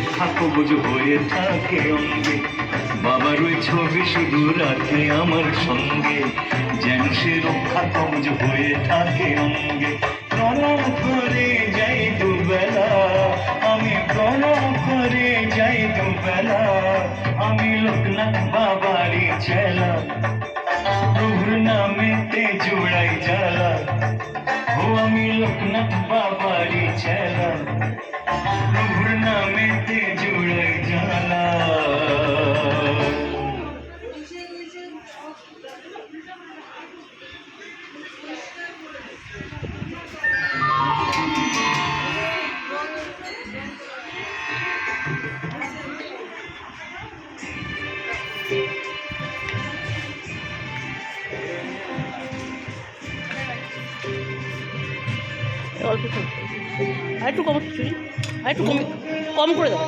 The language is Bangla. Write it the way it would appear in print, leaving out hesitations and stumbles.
রক্ষা কবচ হয়ে থাকে অঙ্গে। বাবার ওই ছবি শুধু রাখে আমার সঙ্গে, যেন সে রক্ষা কবচ হয়ে থাকে অঙ্গে। প্রণাম করে যাই দুবেলা, আমি প্রণাম করে যাই দুবেলা, আমি লোকনাথ বাবারই চেলা, প্রভুর নামেতে জোড়াই জ্বালা। ও আমি লোকনাথ বাবারই চেলা, প্রভুর নামেতে জোড়াই জ্বালা। অল্প আর একটু কম, আর একটু কম কম করে দাও।